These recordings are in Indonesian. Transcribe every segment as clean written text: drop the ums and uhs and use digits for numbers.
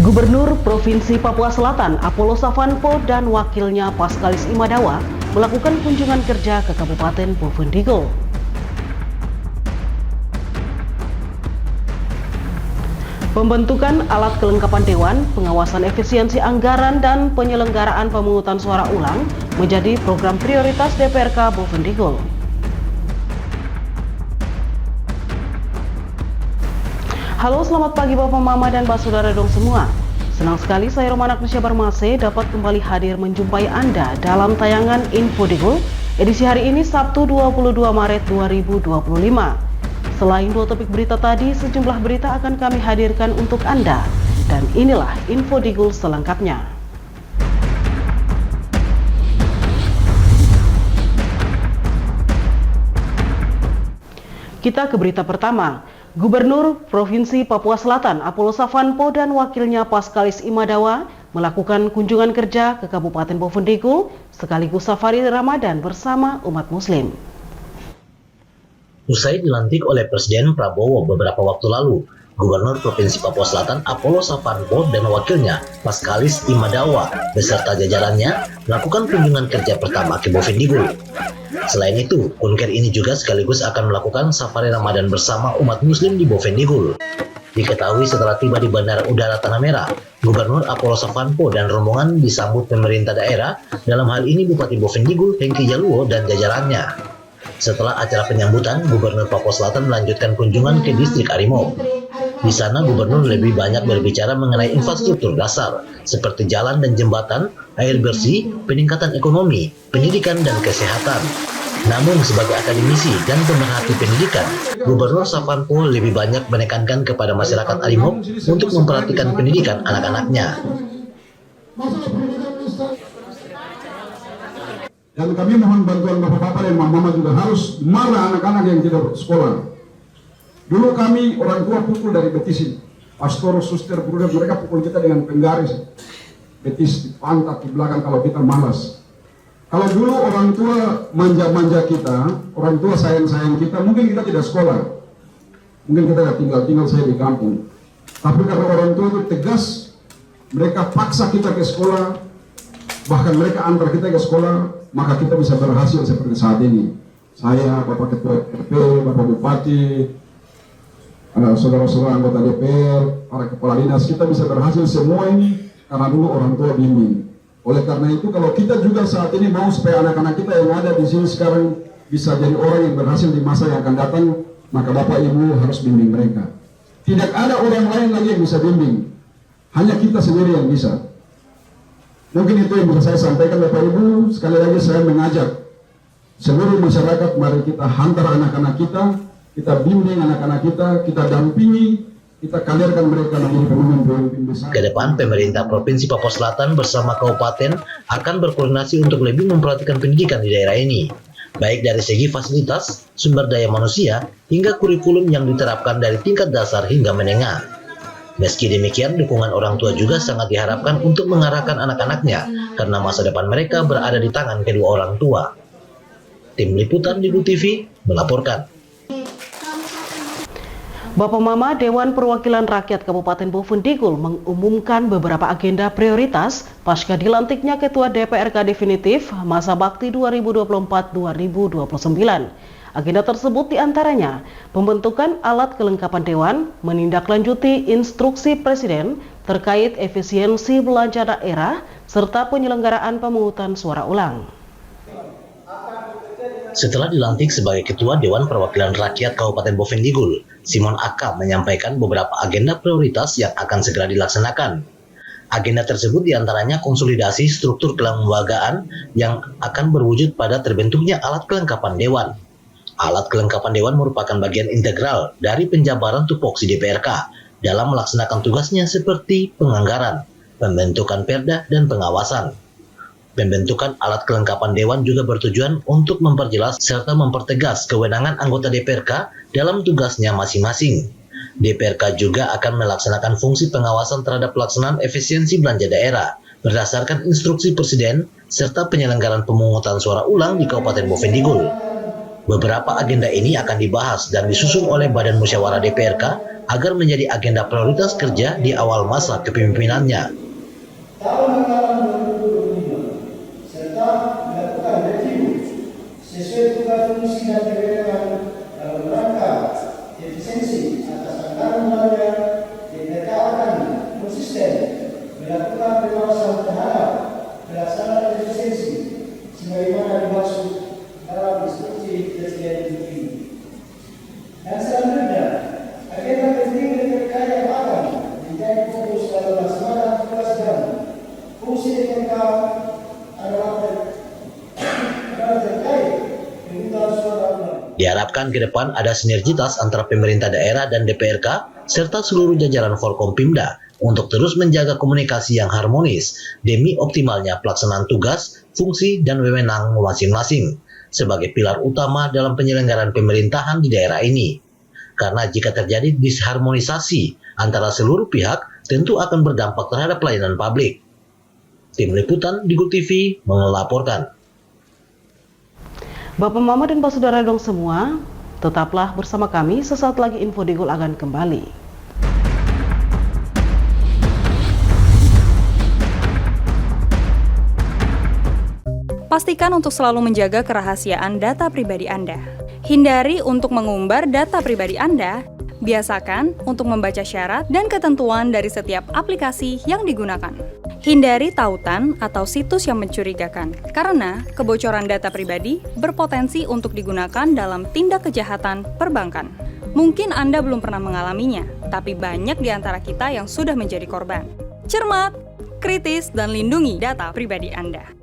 Gubernur Provinsi Papua Selatan Apollo Savanpo dan wakilnya Paskalis Imadawa melakukan kunjungan kerja ke Kabupaten Bovendigul. Pembentukan alat kelengkapan dewan, pengawasan efisiensi anggaran, dan penyelenggaraan pemungutan suara ulang menjadi program prioritas DPRK Bovendigul. Halo, selamat pagi Bapak Mama dan Mbak Saudara dong semua. Senang sekali saya Romana Agnesia Barmase dapat kembali hadir menjumpai Anda dalam tayangan Info Digul edisi hari ini Sabtu 22 Maret 2025. Selain dua topik berita tadi, sejumlah berita akan kami hadirkan untuk Anda. Dan inilah Info Digul selengkapnya. Kita ke berita pertama. Gubernur Provinsi Papua Selatan Apollo Savanpo dan wakilnya Paskalis Imadawa melakukan kunjungan kerja ke Kabupaten Bovendigul sekaligus safari Ramadan bersama umat Muslim. Usai dilantik oleh Presiden Prabowo beberapa waktu lalu, Gubernur Provinsi Papua Selatan Apollo Savanpo dan wakilnya Paskalis Imadawa beserta jajarannya melakukan kunjungan kerja pertama ke Bovendigul. Selain itu, kunker ini juga sekaligus akan melakukan safari Ramadan bersama umat Muslim di Bovendigul. Diketahui setelah tiba di Bandara Udara Tanah Merah, Gubernur Apollo Savanpo dan rombongan disambut pemerintah daerah, dalam hal ini Bupati Bovendigul Hengki Jaluo dan jajarannya. Setelah acara penyambutan, Gubernur Papua Selatan melanjutkan kunjungan ke distrik Arimau. Di sana, Gubernur lebih banyak berbicara mengenai infrastruktur dasar, seperti jalan dan jembatan, air bersih, peningkatan ekonomi, pendidikan, dan kesehatan. Namun, sebagai akademisi dan pemerhati pendidikan, Gubernur Savanpo lebih banyak menekankan kepada masyarakat Arimau untuk memperhatikan pendidikan anak-anaknya. Dan kami mohon bantuan bapak-bapak dan mama-mama juga harus marah anak-anak yang tidak sekolah. Dulu kami orang tua pukul dari betis ini. Pastor, suster, bruder, mereka pukul kita dengan penggaris. Betis di pantat, di belakang kalau kita malas. Kalau dulu orang tua manja-manja kita, orang tua sayang-sayang kita, mungkin kita tidak sekolah. Mungkin kita tinggal saya di kampung. Tapi karena orang tua itu tegas, mereka paksa kita ke sekolah, bahkan mereka antar kita ke sekolah, maka kita bisa berhasil seperti saat ini. Saya, Bapak Ketua RP, Bapak Bupati, saudara-saudara anggota DPR, para kepala dinas, kita bisa berhasil semua ini karena dulu orang tua bimbing. Oleh karena itu, kalau kita juga saat ini mau supaya anak-anak kita yang ada di sini sekarang bisa jadi orang yang berhasil di masa yang akan datang, maka Bapak Ibu harus bimbing mereka. Tidak ada orang lain lagi yang bisa bimbing, hanya kita sendiri yang bisa. Mungkin itu yang bisa saya sampaikan Bapak Ibu. Sekali lagi saya mengajak seluruh masyarakat, mari kita hantar anak-anak kita bimbing anak-anak kita dampingi, kita kaderkan mereka menjadi pemimpin besar. Ke depan, pemerintah Provinsi Papua Selatan bersama kabupaten akan berkoordinasi untuk lebih memperhatikan pendidikan di daerah ini, baik dari segi fasilitas, sumber daya manusia, hingga kurikulum yang diterapkan dari tingkat dasar hingga menengah. Meski demikian, dukungan orang tua juga sangat diharapkan untuk mengarahkan anak-anaknya, karena masa depan mereka berada di tangan kedua orang tua. Tim Liputan Digul TV melaporkan. Bapak Mama, Dewan Perwakilan Rakyat Kabupaten Bovendigul mengumumkan beberapa agenda prioritas pasca dilantiknya Ketua DPRK definitif masa bakti 2024-2029. Agenda tersebut diantaranya pembentukan alat kelengkapan dewan, menindaklanjuti instruksi Presiden terkait efisiensi belanja daerah, serta penyelenggaraan pemungutan suara ulang. Setelah dilantik sebagai Ketua Dewan Perwakilan Rakyat Kabupaten Bovendigul, Simon Aka menyampaikan beberapa agenda prioritas yang akan segera dilaksanakan. Agenda tersebut diantaranya konsolidasi struktur kelembagaan yang akan berwujud pada terbentuknya alat kelengkapan dewan. Alat kelengkapan dewan merupakan bagian integral dari penjabaran tupoksi DPRK dalam melaksanakan tugasnya seperti penganggaran, pembentukan perda, dan pengawasan. Pembentukan alat kelengkapan dewan juga bertujuan untuk memperjelas serta mempertegas kewenangan anggota DPRK dalam tugasnya masing-masing. DPRK juga akan melaksanakan fungsi pengawasan terhadap pelaksanaan efisiensi belanja daerah berdasarkan instruksi Presiden serta penyelenggaraan pemungutan suara ulang di Kabupaten Bovendigul. Beberapa agenda ini akan dibahas dan disusun oleh Badan Musyawarah DPRK agar menjadi agenda prioritas kerja di awal masa kepemimpinannya. Tahun anggaran 2025 serta melakukan review sesuai tugas fungsi dan kewenangan dalam rangka efisiensi atas anggaran belanja. DPRK akan konsisten melakukan pengawasan terhadap pelaksanaan efisiensi sebagaimana dimaksud dalam instruksi Presiden ini. Dan selanjutnya, agenda penting DPRK yang akan menjadi fokus dalam melaksanakan tugas dan fungsi DPRK adalah terkait penggunaan suara ulang. Diharapkan ke depan ada sinergitas antara pemerintah daerah dan DPRK serta seluruh jajaran Forkompimda untuk terus menjaga komunikasi yang harmonis demi optimalnya pelaksanaan tugas, fungsi, dan wewenang masing-masing sebagai pilar utama dalam penyelenggaraan pemerintahan di daerah ini. Karena jika terjadi disharmonisasi antara seluruh pihak, tentu akan berdampak terhadap pelayanan publik. Tim Liputan Digul TV melaporkan. Bapak Mama dan Pak Saudara dong semua, tetaplah bersama kami, sesaat lagi Info Digul akan kembali. Pastikan untuk selalu menjaga kerahasiaan data pribadi Anda. Hindari untuk mengumbar data pribadi Anda. Biasakan untuk membaca syarat dan ketentuan dari setiap aplikasi yang digunakan. Hindari tautan atau situs yang mencurigakan, karena kebocoran data pribadi berpotensi untuk digunakan dalam tindak kejahatan perbankan. Mungkin Anda belum pernah mengalaminya, tapi banyak di antara kita yang sudah menjadi korban. Cermat, kritis, dan lindungi data pribadi Anda.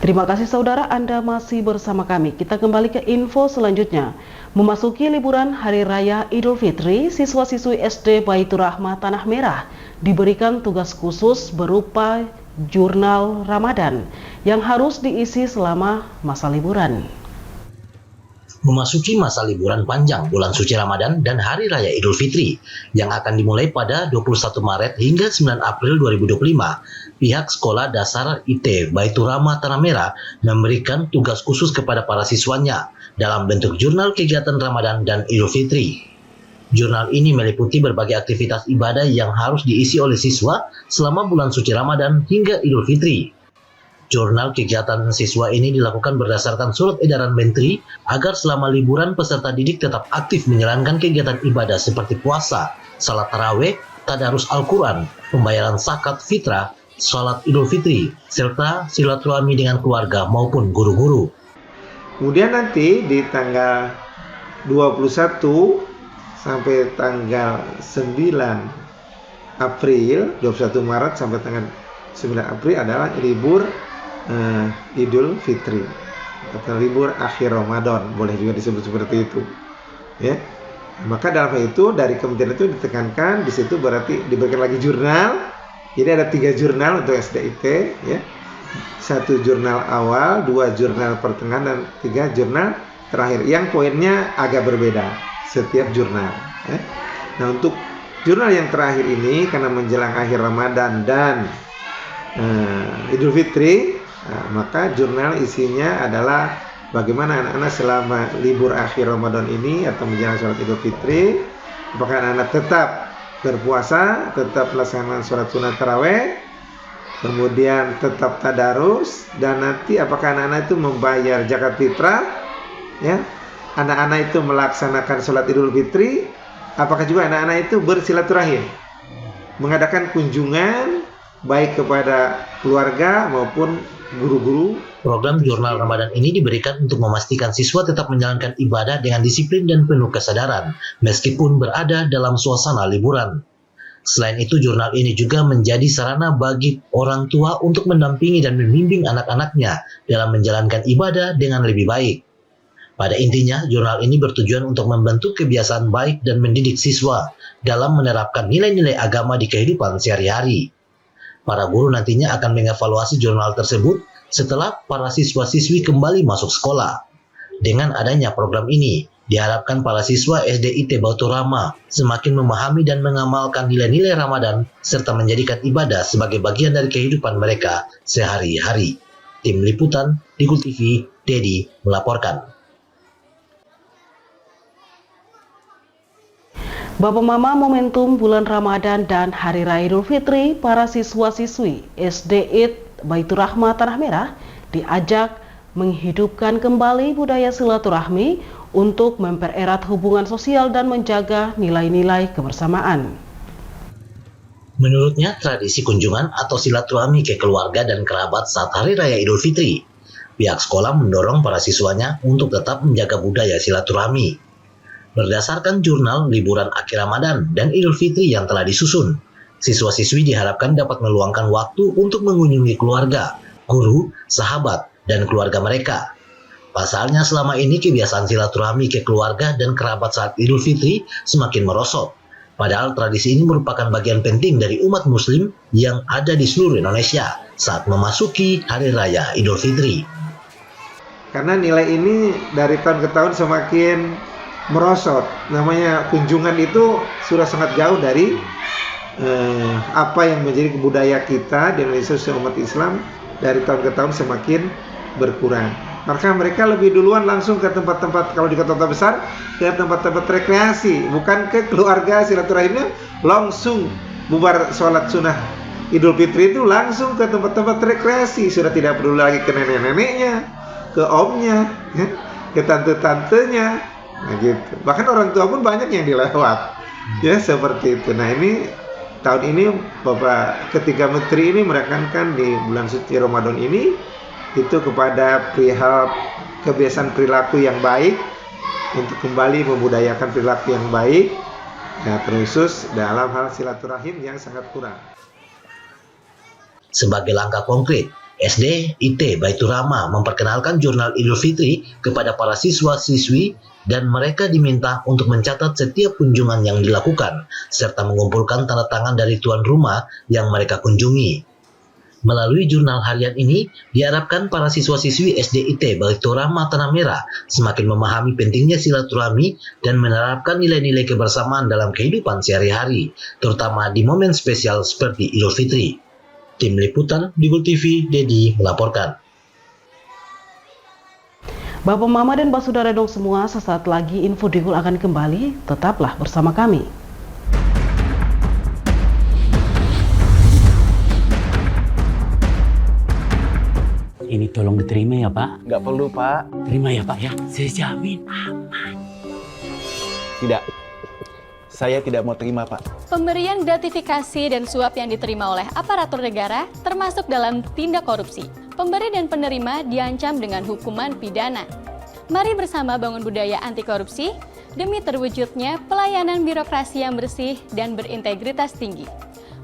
Terima kasih saudara, Anda masih bersama kami. Kita kembali ke info selanjutnya. Memasuki liburan Hari Raya Idul Fitri, siswa-siswi SD Baitur Rahmah Tanah Merah diberikan tugas khusus berupa jurnal Ramadan yang harus diisi selama masa liburan. Memasuki masa liburan panjang bulan suci Ramadan dan Hari Raya Idul Fitri yang akan dimulai pada 21 Maret hingga 9 April 2025, pihak Sekolah Dasar IT Baitur Rahmah Tanah Merah memberikan tugas khusus kepada para siswanya dalam bentuk jurnal kegiatan Ramadan dan Idul Fitri. Jurnal ini meliputi berbagai aktivitas ibadah yang harus diisi oleh siswa selama bulan suci Ramadan hingga Idul Fitri. Jurnal kegiatan siswa ini dilakukan berdasarkan surat edaran Menteri agar selama liburan peserta didik tetap aktif menjalankan kegiatan ibadah seperti puasa, salat tarawih, tadarus Al-Quran, pembayaran zakat fitrah, salat Idul Fitri, serta silaturahmi dengan keluarga maupun guru-guru. Kemudian nanti di tanggal 21 sampai tanggal 9 April, 21 Maret sampai tanggal 9 April adalah libur Idul Fitri atau libur akhir Ramadan, boleh juga disebut seperti itu, ya. Maka dalam hal itu dari kementerian itu ditekankan di situ berarti diberikan lagi jurnal. Jadi ada 3 jurnal untuk SDIT, ya. 1 jurnal awal, 2 jurnal pertengahan, dan 3 jurnal terakhir. Yang poinnya agak berbeda setiap jurnal, ya. Nah, untuk jurnal yang terakhir ini karena menjelang akhir Ramadan dan Idul Fitri, maka jurnal isinya adalah bagaimana anak-anak selama libur akhir Ramadan ini atau menjelang sholat Idul Fitri Apakah anak-anak tetap berpuasa, tetap melaksanakan sholat sunat taraweh, kemudian tetap tadarus, dan nanti apakah anak-anak itu membayar zakat fitrah, ya, anak-anak itu melaksanakan sholat idul fitri, apakah juga anak-anak itu bersilaturahim, mengadakan kunjungan baik kepada keluarga maupun guru-guru. Program Jurnal Ramadan ini diberikan untuk memastikan siswa tetap menjalankan ibadah dengan disiplin dan penuh kesadaran, meskipun berada dalam suasana liburan. Selain itu, jurnal ini juga menjadi sarana bagi orang tua untuk mendampingi dan membimbing anak-anaknya dalam menjalankan ibadah dengan lebih baik. Pada intinya, jurnal ini bertujuan untuk membentuk kebiasaan baik dan mendidik siswa dalam menerapkan nilai-nilai agama di kehidupan sehari-hari. Para guru nantinya akan mengevaluasi jurnal tersebut setelah para siswa-siswi kembali masuk sekolah. Dengan adanya program ini, diharapkan para siswa SDIT Baitur Rahmah semakin memahami dan mengamalkan nilai-nilai Ramadan serta menjadikan ibadah sebagai bagian dari kehidupan mereka sehari-hari. Tim Liputan, Digul TV, Dedi melaporkan. Bapak Mama momentum bulan Ramadan dan Hari Raya Idul Fitri, para siswa-siswi SDIT Baitur Rahmah Tanah Merah diajak menghidupkan kembali budaya silaturahmi untuk mempererat hubungan sosial dan menjaga nilai-nilai kebersamaan. Menurutnya, tradisi kunjungan atau silaturahmi ke keluarga dan kerabat saat Hari Raya Idul Fitri, pihak sekolah mendorong para siswanya untuk tetap menjaga budaya silaturahmi. Berdasarkan jurnal liburan akhir Ramadan dan Idul Fitri yang telah disusun, siswa-siswi diharapkan dapat meluangkan waktu untuk mengunjungi keluarga, guru, sahabat, dan keluarga mereka. Pasalnya selama ini kebiasaan silaturahmi ke keluarga dan kerabat saat Idul Fitri semakin merosot. Padahal tradisi ini merupakan bagian penting dari umat muslim yang ada di seluruh Indonesia saat memasuki Hari Raya Idul Fitri. Karena nilai ini dari tahun ke tahun semakin merosot. Namanya kunjungan itu sudah sangat jauh dari apa yang menjadi budaya kita di Indonesia umat Islam. Dari tahun ke tahun semakin berkurang. Maka mereka lebih duluan langsung ke tempat-tempat, kalau di kota-kota besar, ke tempat-tempat rekreasi, bukan ke keluarga silaturahimnya. Langsung bubar sholat sunnah Idul Fitri itu langsung ke tempat-tempat rekreasi, sudah tidak perlu lagi ke nenek-neneknya, ke omnya, ke tante-tantenya, nah gitu. Bahkan orang tua pun banyak yang dilewat, ya seperti itu. Nah ini tahun ini Bapak ketiga Menteri ini menekankan di bulan suci Ramadan ini itu kepada perihal kebiasaan perilaku yang baik, untuk kembali membudayakan perilaku yang baik, nah terusus dalam hal silaturahim yang sangat kurang. Sebagai langkah konkret, SDIT Baitur Rahmah memperkenalkan jurnal Idul Fitri kepada para siswa-siswi dan mereka diminta untuk mencatat setiap kunjungan yang dilakukan serta mengumpulkan tanda tangan dari tuan rumah yang mereka kunjungi. Melalui jurnal harian ini, diharapkan para siswa-siswi SDIT Baitur Rahmah Tanah Merah semakin memahami pentingnya silaturahmi dan menerapkan nilai-nilai kebersamaan dalam kehidupan sehari-hari, terutama di momen spesial seperti Idul Fitri. Tim Liputan, Digul TV, Dedi melaporkan. Bapak Mama dan Mbak Saudara dong semua, sesaat lagi Info Digul akan kembali, tetaplah bersama kami. Ini tolong diterima ya Pak. Nggak perlu Pak. Terima ya Pak ya, saya jamin aman. Tidak, saya tidak mau terima Pak. Pemberian gratifikasi dan suap yang diterima oleh aparatur negara termasuk dalam tindak korupsi. Pemberi dan penerima diancam dengan hukuman pidana. Mari bersama bangun budaya anti korupsi demi terwujudnya pelayanan birokrasi yang bersih dan berintegritas tinggi.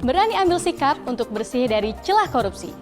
Berani ambil sikap untuk bersih dari celah korupsi.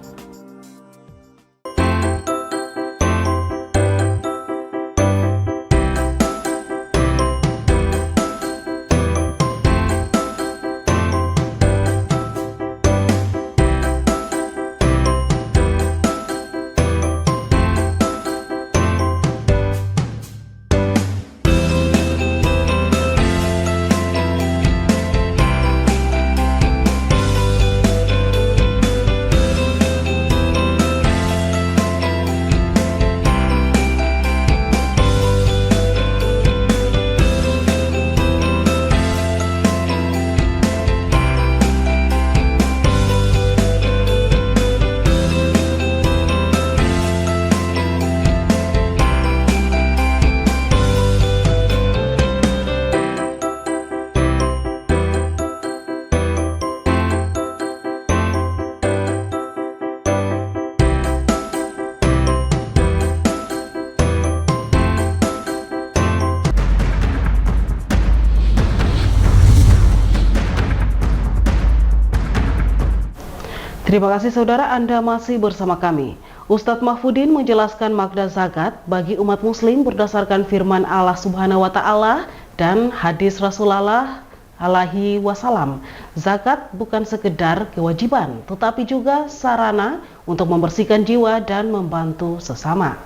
Terima kasih saudara, Anda masih bersama kami. Ustadz Mahfudin menjelaskan makna zakat bagi umat muslim berdasarkan firman Allah Subhanahu wa taala dan hadis Rasulullah alaihi wasallam. Zakat bukan sekedar kewajiban, tetapi juga sarana untuk membersihkan jiwa dan membantu sesama.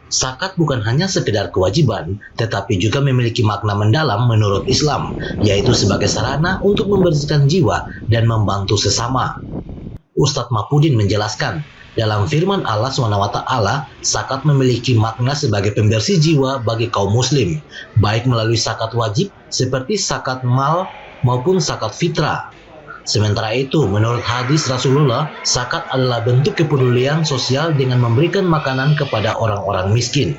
Zakat bukan hanya sekedar kewajiban, tetapi juga memiliki makna mendalam menurut Islam, yaitu sebagai sarana untuk membersihkan jiwa dan membantu sesama. Ustadz Mahfudin menjelaskan, dalam firman Allah SWT, zakat memiliki makna sebagai pembersih jiwa bagi kaum muslim, baik melalui zakat wajib seperti zakat mal maupun zakat fitrah. Sementara itu, menurut hadis Rasulullah, zakat adalah bentuk kepedulian sosial dengan memberikan makanan kepada orang-orang miskin.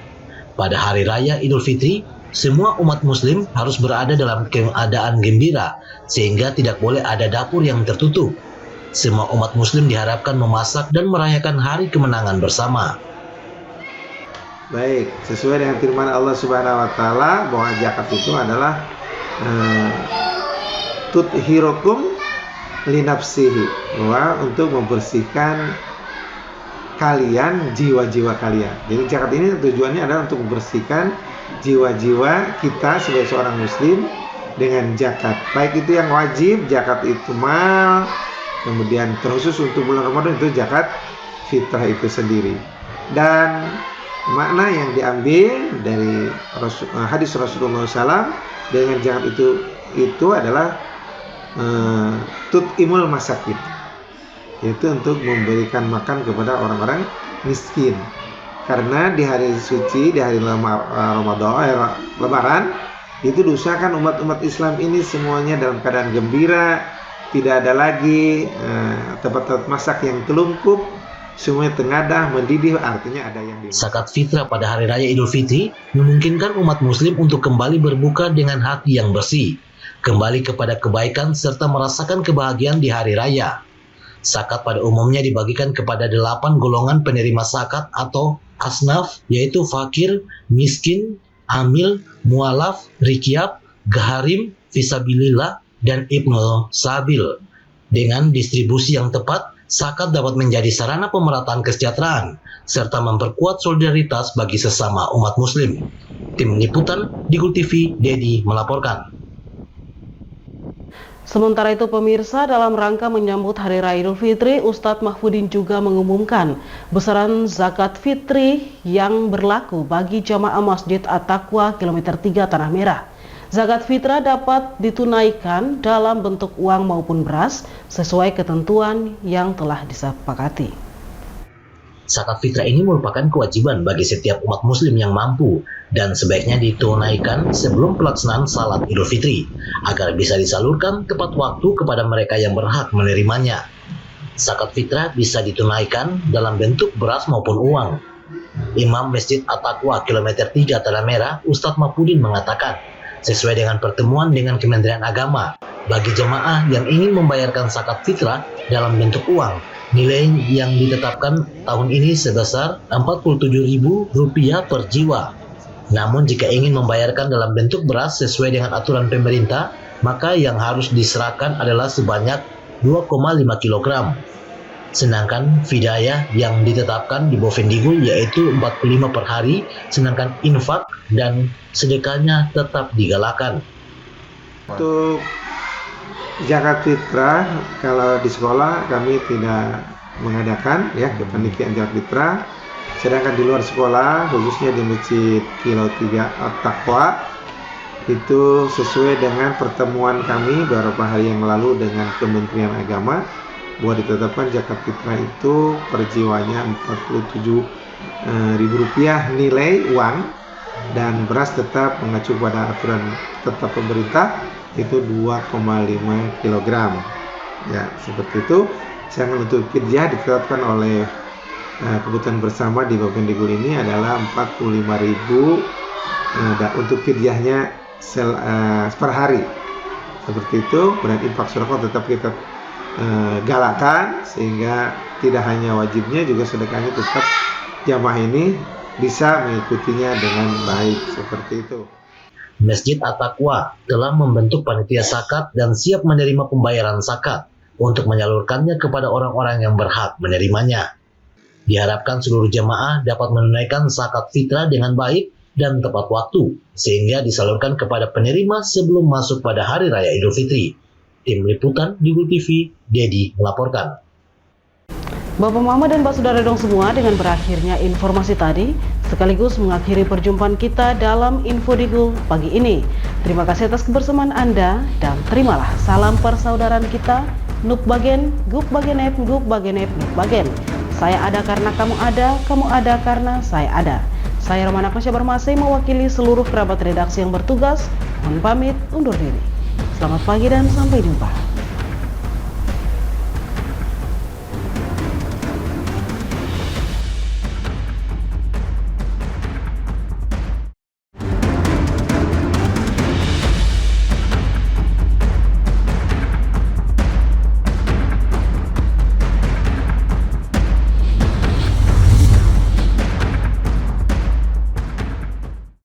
Pada hari raya Idul Fitri, semua umat muslim harus berada dalam keadaan gembira, sehingga tidak boleh ada dapur yang tertutup. Semua umat muslim diharapkan memasak dan merayakan hari kemenangan bersama. Baik, sesuai dengan firman Allah Subhanahu wa taala bahwa zakat itu adalah tuthirukum linafsihi, bahwa untuk membersihkan kalian, jiwa-jiwa kalian. Jadi zakat ini tujuannya adalah untuk membersihkan jiwa-jiwa kita sebagai seorang muslim dengan zakat. Baik itu yang wajib, zakat itu mal, kemudian terkhusus untuk bulan Ramadan itu zakat fitrah itu sendiri. Dan makna yang diambil dari hadis Rasulullah SAW dengan zakat itu adalah tut'imul masakin, yaitu untuk memberikan makan kepada orang-orang miskin. Karena di hari suci, di hari Ramadan, Lebaran, itu diusahakan umat-umat Islam ini semuanya dalam keadaan gembira, tidak ada lagi tempat-tempat masak yang telungkup, semuanya tengadah, mendidih, artinya ada yang Zakat fitrah pada hari raya Idul Fitri memungkinkan umat muslim untuk kembali berbuka dengan hati yang bersih, kembali kepada kebaikan serta merasakan kebahagiaan di hari raya. Zakat pada umumnya dibagikan kepada 8 golongan penerima zakat atau asnaf, yaitu fakir, miskin, amil, mualaf, rikyab, gaharim, fisabilillah, dan ibnu sabil. Dengan distribusi yang tepat, zakat dapat menjadi sarana pemerataan kesejahteraan serta memperkuat solidaritas bagi sesama umat muslim. Tim Liputan Digul TV, Dedi melaporkan. Sementara itu pemirsa, dalam rangka menyambut Hari Raya Idul Fitri, Ustadz Mahfudin juga mengumumkan besaran zakat fitri yang berlaku bagi jamaah Masjid At-Taqwa Kilometer 3 Tanah Merah. Zakat fitrah dapat ditunaikan dalam bentuk uang maupun beras sesuai ketentuan yang telah disepakati. Zakat fitrah ini merupakan kewajiban bagi setiap umat muslim yang mampu dan sebaiknya ditunaikan sebelum pelaksanaan salat Idul Fitri agar bisa disalurkan tepat waktu kepada mereka yang berhak menerimanya. Zakat fitrah bisa ditunaikan dalam bentuk beras maupun uang. Imam Masjid At-Taqwa Kilometer 3 Tanah Merah, Ustadz Mahfudin mengatakan, sesuai dengan pertemuan dengan Kementerian Agama, bagi jemaah yang ingin membayarkan zakat fitrah dalam bentuk uang, nilai yang ditetapkan tahun ini sebesar Rp47.000 per jiwa. Namun jika ingin membayarkan dalam bentuk beras sesuai dengan aturan pemerintah, maka yang harus diserahkan adalah sebanyak 2,5 kg. Sedangkan fidayah yang ditetapkan di Bovendigul yaitu 45 per hari, sedangkan infak dan sedekahnya tetap digalakan. Untuk zakat fitrah, kalau di sekolah kami tidak mengadakan ya kepanitiaan zakat fitrah. Sedangkan di luar sekolah, khususnya di Masjid Kilo 3 At-Taqwa, itu sesuai dengan pertemuan kami beberapa hari yang lalu dengan Kementerian Agama, bahwa ditetapkan zakat fitrah itu per jiwanya Rp47.000 nilai uang, dan beras tetap mengacu pada aturan tetap pemerintah itu 2,5 kg. Ya, seperti itu. Sedangkan untuk fidyah ditetapkan oleh kebutuhan bersama di Bovendigul ini adalah 45.000 untuk fidyahnya per hari. Seperti itu. Kemudian infak sedekah tetap kita galakan, sehingga tidak hanya wajibnya, juga sedekahnya tetap jamaah ini bisa mengikutinya dengan baik. Seperti itu. Masjid At-Taqwa telah membentuk panitia zakat dan siap menerima pembayaran zakat. untuk menyalurkannya kepada orang-orang yang berhak menerimanya. Diharapkan seluruh jemaah dapat menunaikan zakat fitrah dengan baik dan tepat waktu, sehingga disalurkan kepada penerima sebelum masuk pada Hari Raya Idul Fitri. Tim Liputan Digul TV, Dedi melaporkan. Bapak Mama dan Mbak Saudara dong semua, dengan berakhirnya informasi tadi sekaligus mengakhiri perjumpaan kita dalam Info Digul pagi ini. Terima kasih atas kebersamaan Anda dan terimalah salam persaudaraan kita. Nuk bagen, guk bagenep, guk bagenep, nuk bagen. Saya ada karena kamu ada karena saya ada. Saya Romana Klasya Barmase mewakili seluruh kerabat redaksi yang bertugas. Mohon pamit undur diri. Selamat pagi dan sampai jumpa.